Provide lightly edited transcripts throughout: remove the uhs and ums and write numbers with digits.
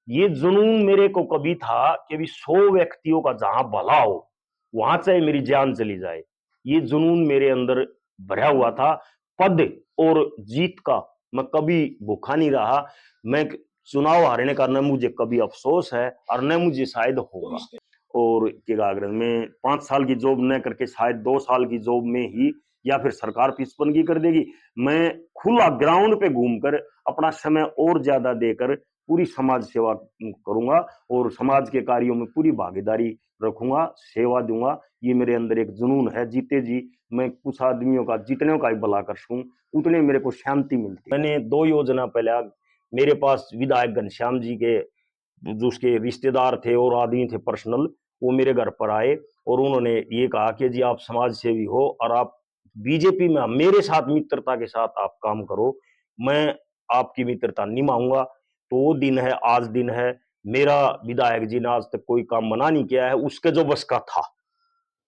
ये जुनून मेरे को कभी था कि भी 100 व्यक्तियों का जहां भला हो, वहां चाहे मेरी जान चली जाए। ये जुनून मेरे अंदर भरा हुआ था। पद और जीत का मैं कभी भूखा नहीं रहा। मैं चुनाव हारने का न मुझे कभी अफसोस है और न मुझे शायद होगा। और क्या अगर मैं 5 साल की जॉब न करके शायद 2 साल की जॉब में ही या फिर सरकार पिछपनगी कर देगी, मैं खुला ग्राउंड पे घूमकर अपना समय और ज्यादा देकर पूरी समाज सेवा करूंगा और समाज के कार्यों में पूरी भागीदारी रखूंगा, सेवा दूंगा। ये मेरे अंदर एक जुनून है। जीते जी मैं कुछ आदमियों का जितने का ही भला कर सकूं उतने मेरे को शांति मिलती। मैंने 2 योजना पहले मेरे पास विधायक घनश्याम जी के जो उसके रिश्तेदार थे और आदमी थे पर्सनल, वो मेरे घर पर आए और उन्होंने ये कहा कि जी आप समाज सेवी हो और आप बीजेपी में मेरे साथ मित्रता के साथ आप काम करो, मैं आपकी मित्रता निभाऊंगा। तो वो दिन है, आज दिन है। मेरा विधायक जी ने आज तक कोई काम मना नहीं किया है उसके जो बस का था।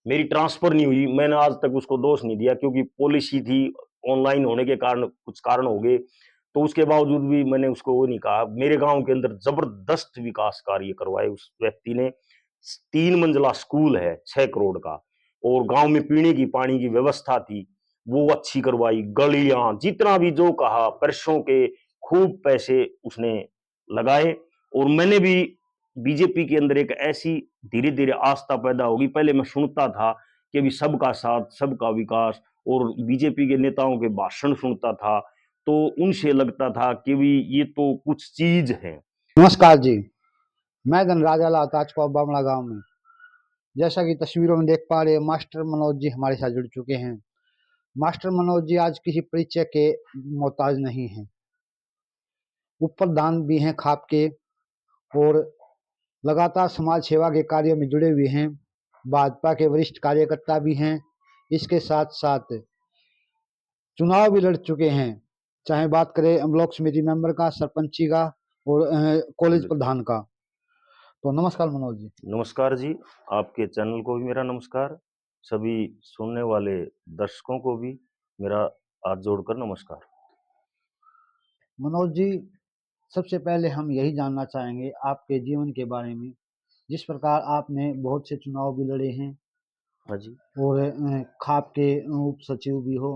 मेरी ट्रांसफर नहीं हुई, मैंने आज तक उसको दोष नहीं दिया क्योंकि पॉलिसी थी, ऑनलाइन होने के कारण कुछ कारण हो गए। तो उसके बावजूद भी मैंने उसको वो नहीं कहा। मेरे गांव के अंदर जबरदस्त विकास कार्य करवाए उस व्यक्ति ने। 3 मंजिला स्कूल है 6 करोड़ का, और गांव में पीने की पानी की व्यवस्था थी वो अच्छी करवाई। गलियां जितना भी जो कहा पैसों के खूब पैसे उसने लगाए। और मैंने भी बीजेपी के अंदर एक ऐसी धीरे धीरे आस्था पैदा होगी। पहले मैं सुनता था कि भी सबका साथ सबका विकास, और बीजेपी के नेताओं के भाषण सुनता था तो उनसे लगता था कि भी ये तो कुछ चीज है। नमस्कार जी, मैं धनराजा लाल ताजको बामड़ा गांव में। जैसा कि तस्वीरों में देख पा रहे हैं, मास्टर मनोज जी हमारे साथ जुड़ चुके हैं। मास्टर मनोज जी आज किसी परिचय के मोहताज नहीं हैं। ऊपर दान भी हैं खाप के और लगातार समाज सेवा के कार्यों में जुड़े हुए हैं। भाजपा के वरिष्ठ कार्यकर्ता भी हैं। इसके साथ साथ चुनाव भी लड़ चुके हैं, चाहे बात करें ब्लॉक समिति मेंबर का, सरपंची का और कॉलेज प्रधान का। तो नमस्कार मनोज जी। नमस्कार जी, आपके चैनल को भी मेरा नमस्कार, सभी सुनने वाले दर्शकों को भी मेरा हाथ जोड़कर नमस्कार। मनोज जी, सबसे पहले हम यही जानना चाहेंगे आपके जीवन के बारे में। जिस प्रकार आपने बहुत से चुनाव भी लड़े हैं हाँ जी। और खाप के उप सचिव भी हो,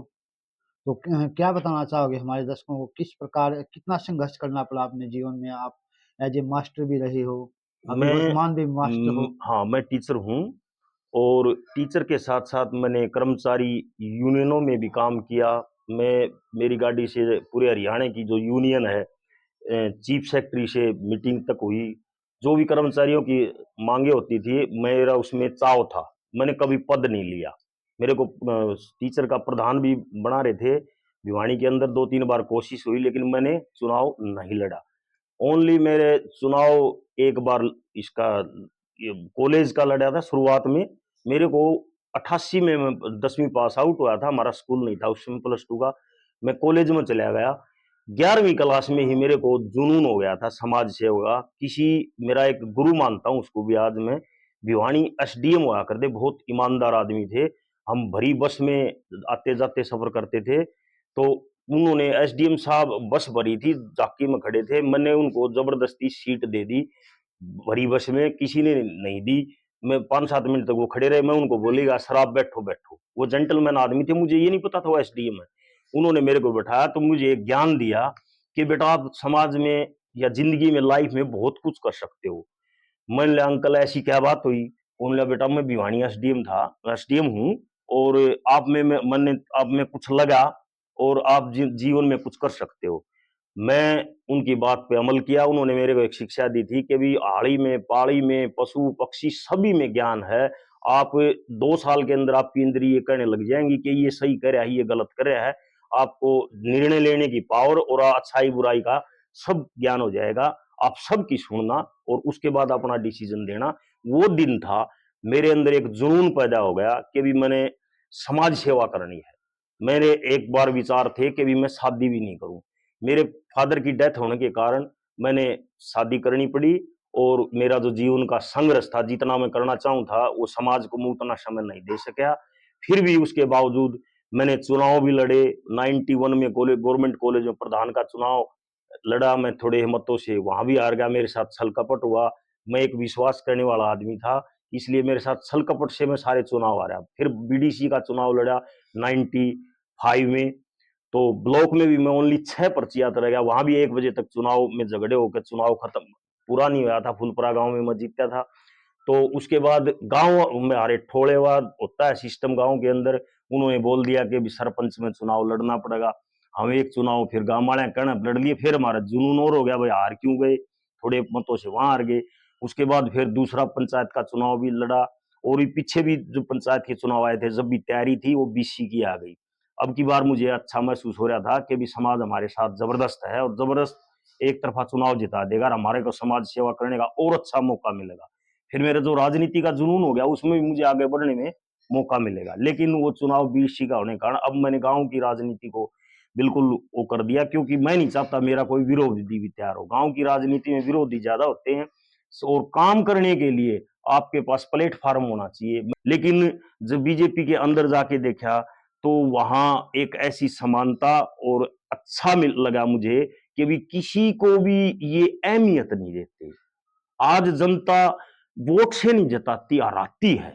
तो क्या बताना चाहोगे हमारे दर्शकों को, किस प्रकार कितना संघर्ष करना पड़ा अपने जीवन में? आप एज ए मास्टर भी रहे हो, अभी मैं वर्तमान में भी मास्टर हो। हाँ, मैं टीचर हूँ और टीचर के साथ साथ मैंने कर्मचारी यूनियनों में भी काम किया। मैं मेरी गाड़ी से पूरे हरियाणा की जो यूनियन है, चीफ सेक्रेटरी से मीटिंग तक हुई। जो भी कर्मचारियों की मांगे होती थी मेरा उसमें चाव था। मैंने कभी पद नहीं लिया। मेरे को टीचर का प्रधान भी बना रहे थे भिवानी के अंदर, 2-3 बार कोशिश हुई लेकिन मैंने चुनाव नहीं लड़ा। ओनली मेरे चुनाव एक बार इसका कॉलेज का लड़ा था शुरुआत में। मेरे को 88 में मैं 10वीं पास आउट हुआ था, हमारा स्कूल नहीं था उस समय +2 का। मैं कॉलेज में चला गया। 11वीं क्लास में ही मेरे को जुनून हो गया था समाज सेवा का। किसी मेरा एक गुरु मानता हूँ उसको भी आज मैं, भिवानी एसडीएम हुआ करते, बहुत ईमानदार आदमी थे। हम भरी बस में आते जाते सफर करते थे। तो उन्होंने एसडीएम साहब बस भरी थी, झांकी में खड़े थे, मैंने उनको जबरदस्ती सीट दे दी भरी बस में, किसी ने नहीं दी। मैं 5-7 मिनट तक वो खड़े रहे। मैं उनको बोलेगा सर आप बैठो बैठो। वो जेंटलमैन आदमी थे, मुझे ये नहीं पता था वो एसडीएम है। उन्होंने मेरे को बैठाया तो मुझे एक ज्ञान दिया कि बेटा आप समाज में या जिंदगी में लाइफ में बहुत कुछ कर सकते हो। मैंने लिया अंकल ऐसी क्या बात हुई? उन्होंने बेटा मैं भिवानी एसडीएम था, एसडीएम हूँ, और आप में मैंने आप में कुछ लगा और आप जीवन में कुछ कर सकते हो। मैं उनकी बात पे अमल किया। उन्होंने मेरे को एक शिक्षा दी थी कि भी आड़ी में पाड़ी में पशु पक्षी सभी में ज्ञान है। आप 2 साल के अंदर आपकी इंद्रिय कहने लग जाएंगी कि ये सही कर रहा है ये गलत कर रहा है। आपको निर्णय लेने की पावर और अच्छाई बुराई का सब ज्ञान हो जाएगा। आप सबकी सुनना और उसके बाद अपना डिसीजन देना। वो दिन था मेरे अंदर एक जुनून पैदा हो गया कि भी मैंने समाज सेवा करनी है। मेरे एक बार विचार थे कि भी मैं शादी भी नहीं करूं। मेरे फादर की डेथ होने के कारण मैंने शादी करनी पड़ी, और मेरा जो जीवन का संघर्ष था जितना मैं करना चाहूँ था वो समाज को मैं उतना समय नहीं दे सका। फिर भी उसके बावजूद मैंने चुनाव भी लड़े। 91 में गवर्नमेंट कॉलेज में प्रधान का चुनाव लड़ा, मैं थोड़े हिम्मतों से वहां भी हार गया, मेरे साथ छल कपट हुआ। मैं एक विश्वास करने वाला आदमी था, इसलिए मेरे साथ छल कपट से मैं सारे चुनाव हारा। फिर बीडीसी का चुनाव लड़ा 95 में, तो ब्लॉक में भी मैं ओनली 6 पर्ची आता रह गया। वहां भी 1 बजे तक चुनाव में झगड़े होकर चुनाव खत्म पूरा नहीं हुआ था। फुलपुरा गांव में मैं जीता था। तो उसके बाद गांव में हारे, ठोड़ेवाद होता है सिस्टम गांव के अंदर। उन्होंने बोल दिया कि भी सरपंच में चुनाव लड़ना पड़ेगा। हम एक चुनाव फिर गांव वाले कहना लड़ लिए, फिर हमारा जुनून और हो गया, भाई हार क्यों गए, थोड़े मतों से वहां हार गए। उसके बाद फिर दूसरा पंचायत का चुनाव भी लड़ा, और पीछे भी जो पंचायत के चुनाव आए थे, जब भी तैयारी थी वो बीसी की आ गई। अब की बार मुझे अच्छा महसूस हो रहा था कि भी समाज हमारे साथ जबरदस्त है, और जबरदस्त एक तरफा चुनाव जिता देगा, हमारे को समाज सेवा करने का और अच्छा मौका मिलेगा। फिर मेरा जो राजनीति का जुनून हो गया, उसमें भी मुझे आगे बढ़ने में मौका मिलेगा। लेकिन वो चुनाव बीसी का होने के कारण अब मैंने गांव की राजनीति को बिल्कुल वो कर दिया, क्योंकि मैं नहीं चाहता मेरा कोई विरोधी भी तैयार हो। गांव की राजनीति में विरोधी ज्यादा होते हैं, और काम करने के लिए आपके पास प्लेटफॉर्म होना चाहिए। लेकिन जब बीजेपी के अंदर जाके देखा, तो वहां एक ऐसी समानता और अच्छा लगा मुझे कि भी किसी को भी ये अहमियत नहीं देते। आज जनता वोट से नहीं जताती, हराती है।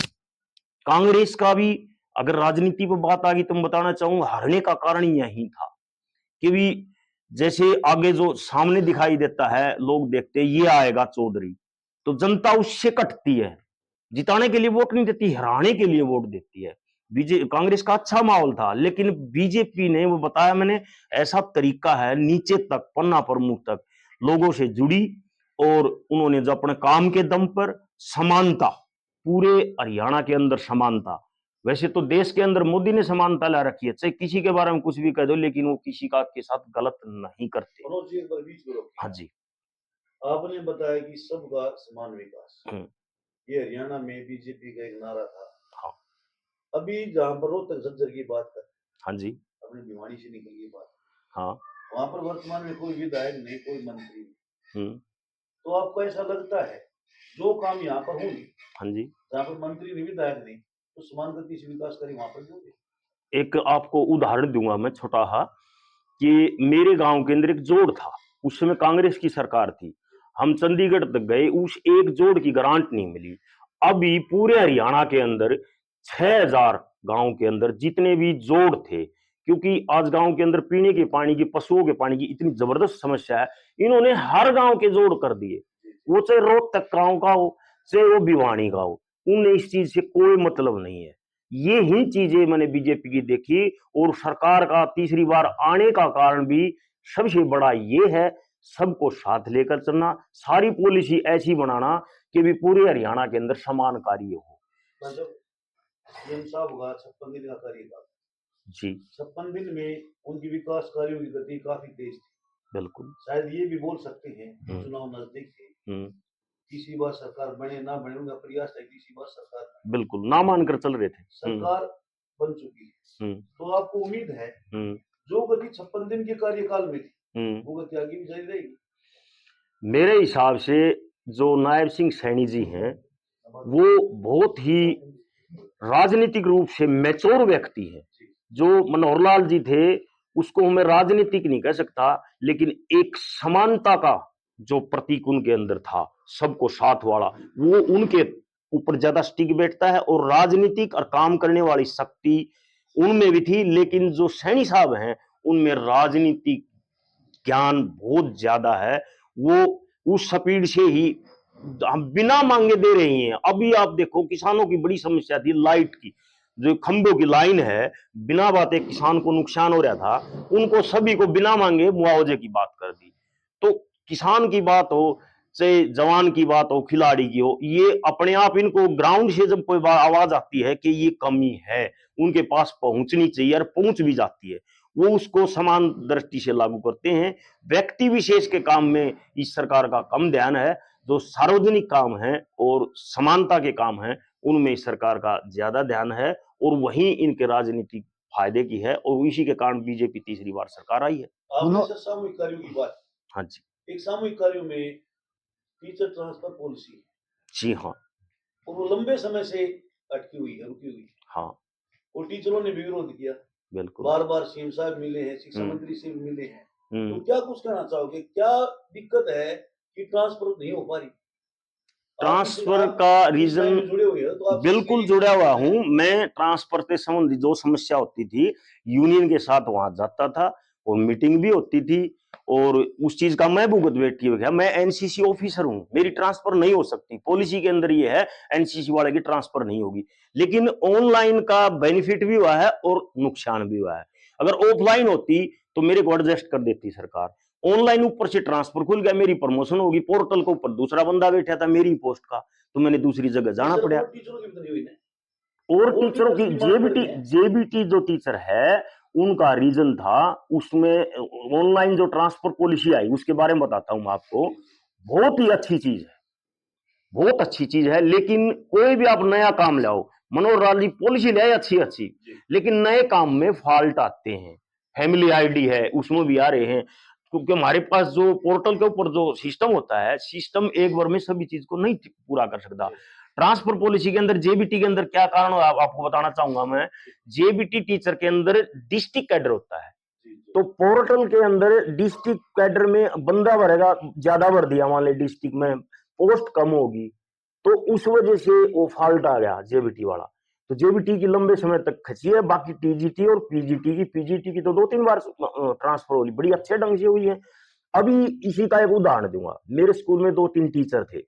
कांग्रेस का भी अगर राजनीति पर बात आ गई तो मैं बताना चाहूंगा, हारने का कारण यही था कि भी जैसे आगे जो सामने दिखाई देता है, लोग देखते हैं ये आएगा चौधरी, तो जनता उससे कटती है, जिताने के लिए वोट नहीं देती, हराने के लिए वोट देती है। बीजेपी कांग्रेस का अच्छा माहौल था, लेकिन बीजेपी ने, वो बताया मैंने, ऐसा तरीका है नीचे तक, पन्ना प्रमुख तक लोगों से जुड़ी, और उन्होंने जो अपने काम के दम पर समानता, पूरे हरियाणा के अंदर समानता, वैसे तो देश के अंदर मोदी ने समानता ला रखी है, चाहे किसी के बारे में कुछ भी कह दो, लेकिन वो किसी का के साथ गलत नहीं करते। मनोज जी, एक बार बीच में रोकिए। हाँ जी। आपने बताया कि सबका समान विकास, हम्म। ये हरियाणा में बीजेपी का एक नारा था। हाँ। अभी जहां पर रोहतक झज्जर की बात कर, हाँ जी। अपनी भिवानी से निकल गई बात, हाँ। वहां पर वर्तमान में कोई विधायक नहीं, कोई मंत्री नहीं। हम्म। तो आपको ऐसा लगता है जो काम यहाँ पर होंगे, हाँ जी। जहाँ पर मंत्री नहीं, विधायक नहीं, तो समान गति से विकास करें, वहां पर भी होंगे? एक आपको उदाहरण दूंगा मैं छोटा सा, कि मेरे गांव के अंदर एक जोड़ था, उस समय कांग्रेस की सरकार थी, हम चंडीगढ़ तक गए, उस एक जोड़ की ग्रांट नहीं मिली। अभी पूरे हरियाणा के अंदर 6000 गांव के अंदर जितने भी जोड़ थे, क्योंकि आज गांव के अंदर पीने के पानी की, पशुओं के पानी की इतनी जबरदस्त समस्या है, इन्होंने हर गांव के जोड़ कर दिए, वो चाहे रोहतक गांव का हो, चाहे वो भिवानी का हो, उन्हें इस चीज से कोई मतलब नहीं है। ये ही चीजें मैंने बीजेपी की देखी, और सरकार का तीसरी बार आने का कारण भी सबसे बड़ा ये है, सबको साथ लेकर चलना, सारी पॉलिसी ऐसी बनाना कि भी पूरे हरियाणा के अंदर समान कार्य हो। जब सीएम साहब होगा 56 दिन का कार्यकाल, जी 56 दिन में उनकी विकास कार्यों की गति काफी तेज थी। बिल्कुल। शायद ये भी बोल सकते हैं कि चुनाव नजदीक थे, तीसरी बार सरकार बने ना बने, उनका प्रयास है तीसरी बार सरकार बने। बिल्कुल ना मानकर चल रहे थे। सरकार बन चुकी है, तो आपको उम्मीद है जो गति 56 दिन के कार्यकाल में थी, वो गति आगे भी जारी रहेगी? मेरे हिसाब से जो नायब सिंह सैनी जी हैं, वो बहुत ही राजनीतिक रूप से मैच्योर व्यक्ति है। जो मनोहर लाल जी थे, उसको मैं राजनीतिक नहीं कह सकता, लेकिन एक समानता का जो प्रतीक उनके अंदर था, सबको साथ वाला, वो उनके ऊपर ज्यादा स्टिक बैठता है, और राजनीतिक और काम करने वाली शक्ति उनमें भी थी। लेकिन जो सैनी साहब हैं, उनमें राजनीतिक ज्ञान बहुत ज्यादा है, वो उस स्पीड से ही हम बिना मांगे दे रही हैं। अभी आप देखो, किसानों की बड़ी समस्या थी लाइट की, जो खंभों की लाइन है, बिना बात एक किसान को नुकसान हो रहा था, उनको सभी को बिना मांगे मुआवजे की बात कर दी। तो किसान की बात हो, चाहे जवान की बात हो, खिलाड़ी की हो, ये अपने आप इनको ग्राउंड से जब कोई आवाज आती है कि ये कमी है, उनके पास पहुंचनी चाहिए, और पहुंच भी जाती है, वो उसको समान दृष्टि से लागू करते हैं। व्यक्ति विशेष के काम में इस सरकार का कम ध्यान है, जो सार्वजनिक काम है और समानता के काम है, उनमें इस सरकार का ज्यादा ध्यान है, और वही इनके राजनीतिक फायदे की है, और इसी के कारण बीजेपी तीसरी बार सरकार आई है। आपने सामूहिक कार्यों की बात, हाँ जी। एक सामूहिक कार्यों में टीचर ट्रांसफर पॉलिसी, जी हाँ, और वो लंबे समय से अटकी हुई है, रुकी हुई है। हाँ और टीचरों ने भी विरोध किया, बिल्कुल। बार बार सीएम साहब मिले हैं, शिक्षा मंत्री से मिले हैं, तो क्या कुछ कहना चाहोगे, क्या दिक्कत है कि ट्रांसफर नहीं हो पा रही? ट्रांसफर का रीजन जुड़े हुए हैं तो बिल्कुल जुड़ा हुआ हूं मैं। ट्रांसफर से संबंधित जो समस्या होती थी यूनियन के साथ वहां जाता था और मीटिंग भी होती थी और उस चीज का मैं भुगत बैठी हो गया। मैं एनसीसी ऑफिसर हूं, मेरी ट्रांसफर नहीं हो सकती। पॉलिसी के अंदर ये है एनसीसी वाले की ट्रांसफर नहीं होगी, लेकिन ऑनलाइन का बेनिफिट भी हुआ है और नुकसान भी हुआ है। अगर ऑफलाइन होती तो मेरे को एडजस्ट कर देती सरकार। ऑनलाइन ऊपर से ट्रांसफर खुल गया, मेरी प्रमोशन होगी, पोर्टल के ऊपर दूसरा बंदा बैठा था मेरी पोस्ट का, तो मैंने दूसरी जगह जाना पड़ा। और टीचरों की जेबीटी जो टीचर है उनका रीजन था उसमें ऑनलाइन जो ट्रांसफर पॉलिसी आई उसके बारे में बताता हूं मैं आपको। बहुत ही अच्छी चीज है, बहुत अच्छी चीज है, लेकिन कोई भी आप नया काम लाओ, मनोहर लाल पॉलिसी ले अच्छी अच्छी, लेकिन नए काम में फॉल्ट आते हैं। फैमिली आईडी है उसमें भी आ रहे हैं, क्योंकि हमारे पास जो पोर्टल के ऊपर जो सिस्टम होता है, सिस्टम एक बार में सभी चीज को नहीं पूरा कर सकता। ट्रांसफर पॉलिसी के अंदर जेबीटी के अंदर क्या कारण आपको बताना चाहूंगा मैं। जेबीटी टीचर के अंदर डिस्ट्रिक्ट कैडर होता है, तो पोर्टल के अंदर डिस्ट्रिक्ट कैडर में बंदा भरेगा, ज्यादा भर दिया मान ले डिस्ट्रिक्ट में, पोस्ट कम होगी, तो उस वजह से वो फॉल्ट आ गया जेबीटी वाला। तो जेबीटी की लंबे समय तक खची है। बाकी टीजीटी और पीजीटी की तो 2-3 बार ट्रांसफर हुई, बड़ी अच्छे ढंग से हुई है। अभी इसी का एक उदाहरण दूंगा। मेरे स्कूल में 2-3 टीचर थे,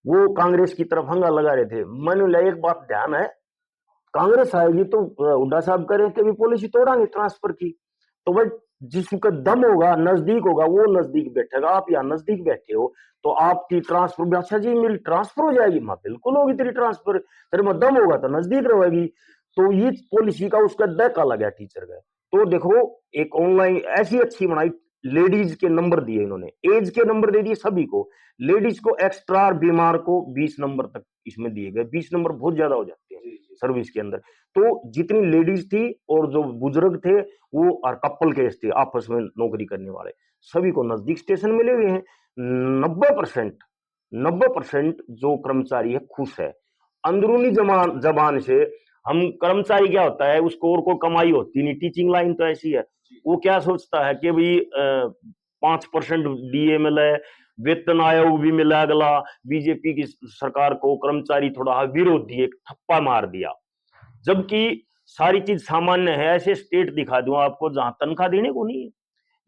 वो कांग्रेस की तरफ हंगा लगा रहे थे। मैंने लिया एक बात ध्यान है, कांग्रेस आएगी तो हुड्डा साहब करें कि पॉलिसी तोड़ांगे ट्रांसफर की, तो भाई जिसका दम होगा नजदीक होगा वो नजदीक बैठेगा। आप यहाँ नजदीक बैठे हो तो आपकी ट्रांसफर भी, अच्छा जी मेरी ट्रांसफर हो जाएगी, मां बिल्कुल होगी तेरी ट्रांसफर, तेरे में दम होगा तो नजदीक रहेगी। तो ये पॉलिसी का उसका दहका लगा टीचर का। तो देखो एक ऑनलाइन ऐसी अच्छी बनाई, लेडीज के नंबर दिए इन्होंने, एज के नंबर दे दिए सभी को, लेडीज को एक्स्ट्रा और बीमार को 20 नंबर तक इसमें दिए गए। 20 नंबर बहुत ज्यादा हो जाते हैं सर्विस के अंदर। तो जितनी लेडीज थी और जो बुजुर्ग थे वो और कपल केस थे आपस में नौकरी करने वाले, सभी को नजदीक स्टेशन मिले हुए हैं। 90% जो कर्मचारी है खुश है। अंदरूनी जबान से हम कर्मचारी क्या होता है उसको और कोई कमाई होती नहीं, टीचिंग लाइन तो ऐसी है, वो क्या सोचता है कि भाई 5% डीए मिले, वेतन आयोग भी मिला, अगला बीजेपी की सरकार को कर्मचारी थोड़ा विरोधी एक ठप्पा मार दिया। जबकि सारी चीज सामान्य है। ऐसे स्टेट दिखा दूं आपको जहां तनख्वाह देने को नहीं है।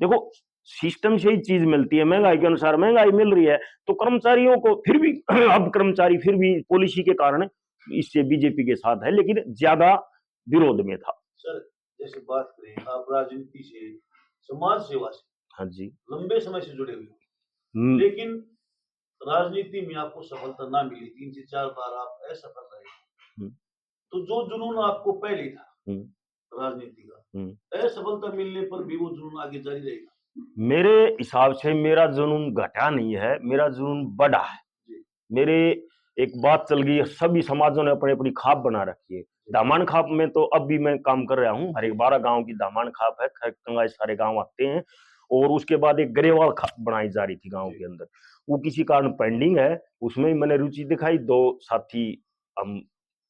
देखो सिस्टम से ही चीज मिलती है, महंगाई के अनुसार महंगाई मिल रही है, तो कर्मचारियों को फिर भी अब कर्मचारी फिर भी पॉलिसी के कारण इससे बीजेपी के साथ है, लेकिन ज्यादा विरोध में था। सर जैसे बात करें आप राजनीति से, समाज सेवा से, हाँ जी, लंबे समय से जुड़े हुए, लेकिन राजनीति में आपको सफलता ना मिली, 3 से 4 बार आप असफल रहे, तो जो जुनून आपको पहले था राजनीति का, असफलता मिलने पर भी वो जुनून आगे जारी रहेगा? मेरे हिसाब से मेरा जुनून घटा नहीं है, मेरा जुनून बढ़ा है। मेरे एक बात चल गई है, सभी समाजों ने अपनी अपनी खाप बना रखी है। दामान खाप में तो अब भी मैं काम कर रहा हूँ, हर एक 12 गांव की दामान खाप है, खैरकंगा सारे गांव आते हैं। और उसके बाद एक गरेवाल खाप बनाई जा रही थी गांव के अंदर, वो किसी कारण पेंडिंग है, उसमें मैंने रुचि दिखाई। 2 साथी हम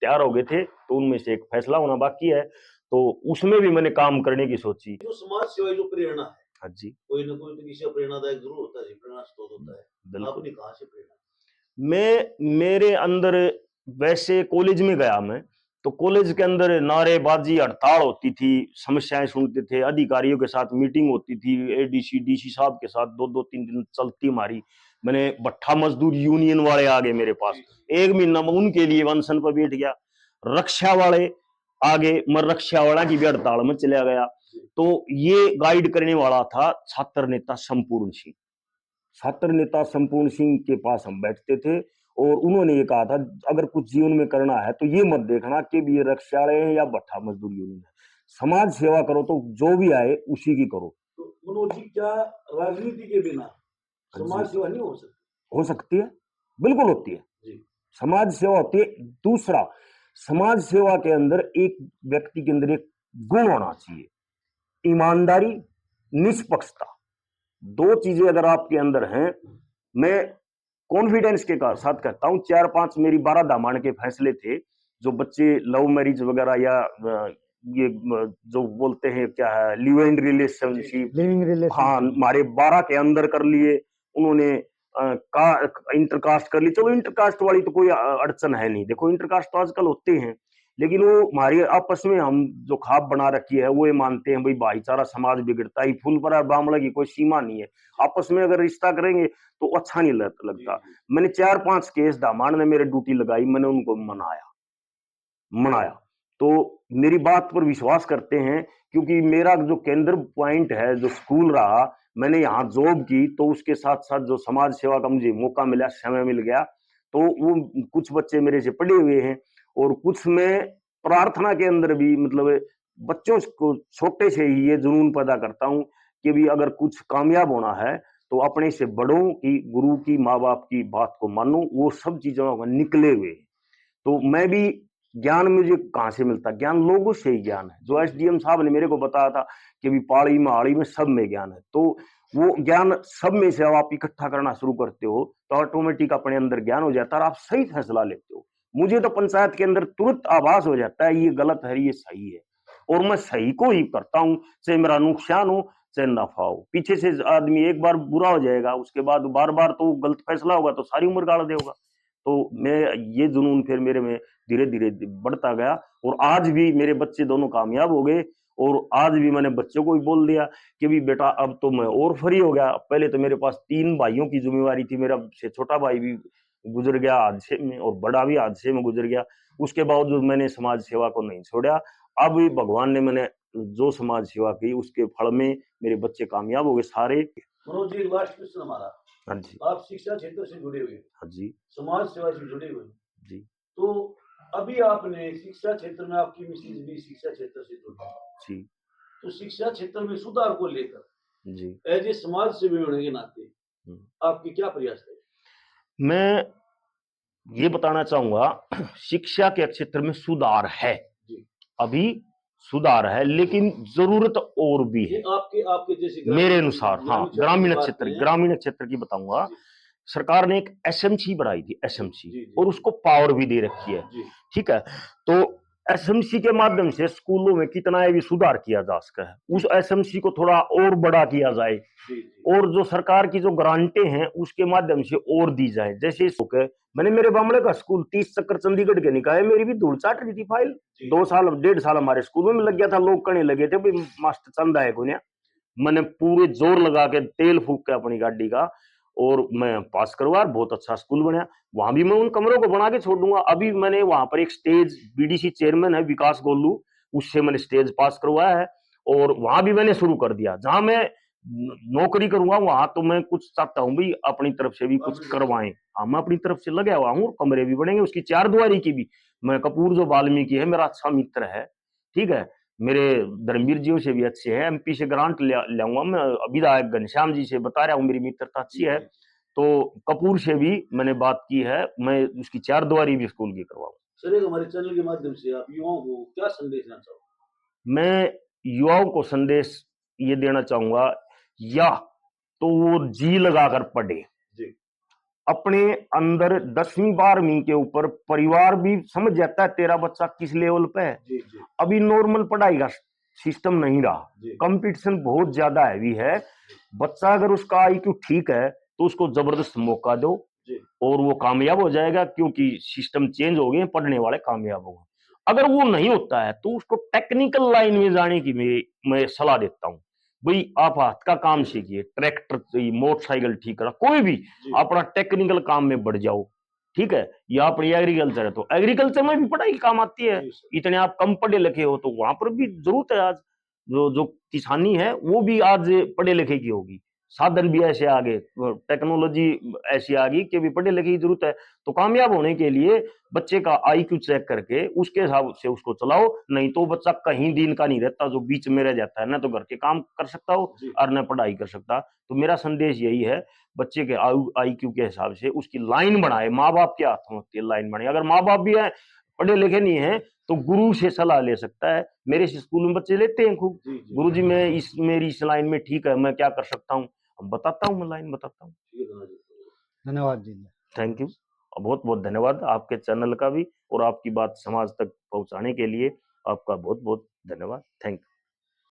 तैयार हो गए थे, तो उनमें से एक फैसला होना बाकी है, तो उसमें भी मैंने काम करने की सोची। जो समाज सेवा जो प्रेरणा है, हाँ जी, कोई ना कोई तो किसी प्रेरणादायक जरूर होता है, प्रेरणा स्रोत होता है। आपने कहाँ से प्रेरणा? मेरे अंदर वैसे कॉलेज में गया मैं, तो कॉलेज के अंदर नारेबाजी हड़ताल होती थी, समस्याएं सुनते थे, अधिकारियों के साथ मीटिंग होती थी, एडीसी डीसी साहब के साथ 2-2 3 दिन चलती हमारी। मैंने भट्ठा मजदूर यूनियन वाले आ गए मेरे पास, 1 महीना में उनके लिए अनशन पर बैठ गया। रक्षा वाले आगे, मैं रक्षा वाला की भी हड़ताल में चला गया। तो ये गाइड करने वाला था छात्र नेता संपूर्ण सिंह। छात्र नेता संपूर्ण सिंह के पास हम बैठते थे और उन्होंने ये कहा था अगर कुछ जीवन में करना है तो ये मत देखना कि ये रक्षालय है या भट्ठा मजदूर यूनियन है, समाज सेवा करो, तो जो भी आए उसी की करो। तो मनोज जी क्या राजनीति के बिना समाज सेवा नहीं हो सकती? हो सकती है, बिल्कुल होती है जी। समाज सेवा होती है। दूसरा, समाज सेवा के अंदर एक व्यक्ति के अंदर एक गुण होना चाहिए, ईमानदारी, निष्पक्षता। 2 चीजें अगर आपके अंदर हैं, मैं कॉन्फिडेंस के साथ कहता हूं, 4-5 मेरी 12 दामाण के फैसले थे, जो बच्चे लव मैरिज वगैरह या ये जो बोलते हैं क्या है, live in relationship, living relation, हाँ हमारे 12 के अंदर कर लिए उन्होंने, इंटरकास्ट कर ली। चलो इंटरकास्ट वाली तो कोई अड़चन है नहीं, देखो इंटरकास्ट तो आजकल होते हैं, लेकिन वो हमारे आपस में हम जो खाप बना रखी है वो ये मानते हैं भाई भाईचारा समाज बिगड़ता है, फूल पर बामला की कोई सीमा नहीं है, आपस में अगर रिश्ता करेंगे तो अच्छा नहीं लगता। मैंने 4-5 केस दामान ने मेरे ड्यूटी लगाई, मैंने उनको मनाया तो मेरी बात पर विश्वास करते हैं, क्योंकि मेरा जो केंद्र पॉइंट है जो स्कूल रहा, मैंने यहाँ जॉब की तो उसके साथ साथ जो समाज सेवा का मुझे मौका मिला, समय मिल गया, तो वो कुछ बच्चे मेरे से पढ़े हुए हैं और कुछ में प्रार्थना के अंदर भी मतलब बच्चों को छोटे से ही ये जुनून पैदा करता हूँ कि भी अगर कुछ कामयाब होना है तो अपने से बड़ों की, गुरु की, माँ बाप की बात को मानो, वो सब चीजों का निकले हुए। तो मैं भी, ज्ञान मुझे कहाँ से मिलता, ज्ञान लोगों से ही ज्ञान है, जो एसडीएम साहब ने मेरे को बताया था कि भी पाड़ी महाड़ी में सब में ज्ञान है, तो वो ज्ञान सब में से आप इकट्ठा करना शुरू करते हो तो ऑटोमेटिक अपने अंदर ज्ञान हो जाता है और आप सही फैसला लेते हो। मुझे तो पंचायत के अंदर तुरंत आभास हो जाता है ये गलत है ये सही है, और मैं सही को ही करता हूँ, चाहे मेरा नुकसान हो चाहे नफा हो। पीछे से आदमी एक बार बुरा हो जाएगा, उसके बाद बार बार तो गलत फैसला होगा तो सारी उम्र गाड़ देगा। तो मैं, ये जुनून फिर मेरे में धीरे धीरे बढ़ता गया और आज भी मेरे बच्चे दोनों कामयाब हो गए, और आज भी मैंने बच्चों को भी बोल दिया कि भी बेटा अब तो मैं और फ्री हो गया। पहले तो मेरे पास 3 भाइयों की जिम्मेवारी थी, मेरा से छोटा भाई भी गुजर गया हादसे में और बड़ा भी हादसे में गुजर गया, उसके बावजूद मैंने समाज सेवा को नहीं छोड़ा। अब भगवान ने मैंने जो समाज सेवा की उसके फल में मेरे बच्चे कामयाब हो गए सारे। मनोज जी, लास्ट क्वेश्चन हमारा, हाँ जी, आप शिक्षा क्षेत्र से जुड़े हुए, हाँ जी, समाज सेवा से जुड़े हुए जी, तो अभी आपने शिक्षा क्षेत्र में, आपकी मिसेज भी शिक्षा क्षेत्र से जुड़ी जी, तो शिक्षा क्षेत्र में सुधार को लेकर जी, एज ए समाज सेवी होने के नाते आपके क्या प्रयास है? मैं ये बताना चाहूंगा शिक्षा के क्षेत्र में सुधार है जी, अभी सुधार है, लेकिन जरूरत और भी ये है आपके जैसे मेरे अनुसार। हाँ, ग्रामीण क्षेत्र की बताऊंगा। सरकार ने एक एसएमसी बढ़ाई थी, एसएमसी, और उसको पावर भी दे रखी है, ठीक है। तो एसएमसी के माध्यम से स्कूलों में कितना भी सुधार किया जा सकता है, उस एसएमसी को थोड़ा और बड़ा किया जाए, और जो सरकार की जो ग्रांटें हैं उसके माध्यम से और दी जाए। जैसे मैंने मेरे बामड़े का स्कूल 30 चक्कर चंडीगढ़ के निकाय, मेरी भी धूल चाट रही थी फाइल, 2 साल 1.5 साल हमारे स्कूल में लग गया था, लोग कहने लगे थे भाई मास्टर चंदा है कोई। मैंने पूरे जोर लगा के तेल फूक के अपनी गाड़ी का और मैं पास करवा, बहुत अच्छा स्कूल बना। वहां भी मैं उन कमरों को बना के छोड़ दूंगा। अभी मैंने वहां पर एक स्टेज, बीडीसी चेयरमैन है विकास गोलू, उससे मैंने स्टेज पास करवाया है, और वहां भी मैंने शुरू कर दिया। जहां मैं नौकरी करूंगा वहां तो मैं कुछ चाहता हूं भाई अपनी तरफ से भी कुछ करवाएं। हाँ, मैं अपनी तरफ से लगा हुआ हूँ, कमरे भी बनेंगे, उसकी 4 द्वारी की भी। मैं कपूर जो वाल्मीकि है मेरा अच्छा मित्र है, ठीक है, मेरे धर्मवीर जी से भी अच्छे हैं, एमपी से ग्रांट लाऊंगा मैं, विधायक घनश्याम जी से बता रहा हूँ मेरी मित्रता अच्छी है, तो कपूर से भी मैंने बात की है, मैं उसकी 4 द्वारी भी स्कूल की करवाऊँ। सर, एक हमारे चैनल के माध्यम से आप युवाओं को क्या संदेश देना चाहोगे? मैं युवाओं को संदेश ये देना चाहूंगा, या तो वो जी लगाकर पढ़े, अपने अंदर 10वीं 12वीं के ऊपर परिवार भी समझ जाता है तेरा बच्चा किस लेवल पे है। अभी नॉर्मल पढ़ाई का सिस्टम नहीं रहा, कंपटीशन बहुत ज्यादा हैवी है। बच्चा अगर उसका आईक्यू ठीक है तो उसको जबरदस्त मौका दो और वो कामयाब हो जाएगा, क्योंकि सिस्टम चेंज हो गए, पढ़ने वाले कामयाब हो गए। अगर वो नहीं होता है तो उसको टेक्निकल लाइन में जाने की मैं सलाह देता हूँ। भाई आप हाथ का काम सीखिए, ट्रैक्टर, मोटरसाइकिल ठीक करा, कोई भी अपना टेक्निकल काम में बढ़ जाओ, ठीक है। या अपनी एग्रीकल्चर है तो एग्रीकल्चर में भी पढ़ाई काम आती है। इतने आप कम पढ़े लिखे हो तो वहां पर भी जरूरत है। आज जो किसानी है वो भी आज पढ़े लिखे की होगी, साधन भी ऐसे आ गए, टेक्नोलॉजी ऐसी आ गई कि भी पढ़े लिखे की जरूरत है। तो कामयाब होने के लिए बच्चे का आईक्यू चेक करके उसके हिसाब से उसको चलाओ, नहीं तो बच्चा कहीं दिन का नहीं रहता, जो बीच में रह जाता है, ना तो घर के काम कर सकता हो और न पढ़ाई कर सकता। तो मेरा संदेश यही है, बच्चे के आईक्यू के हिसाब से उसकी लाइन बनाए, माँ बाप के हाथों होती है लाइन बनाए। अगर माँ बाप भी है पढ़े लिखे नहीं है तो गुरु से सलाह ले सकता है। मेरे स्कूल में बच्चे लेते हैं खूब, गुरु जी मैं मेरी इस लाइन में ठीक है, मैं क्या कर सकता हूँ, बताता हूँ, मैं लाइन बताता हूँ। धन्यवाद जी। थैंक यू, बहुत बहुत धन्यवाद आपके चैनल का भी, और आपकी बात समाज तक पहुंचाने के लिए आपका बहुत बहुत धन्यवाद, थैंक यू।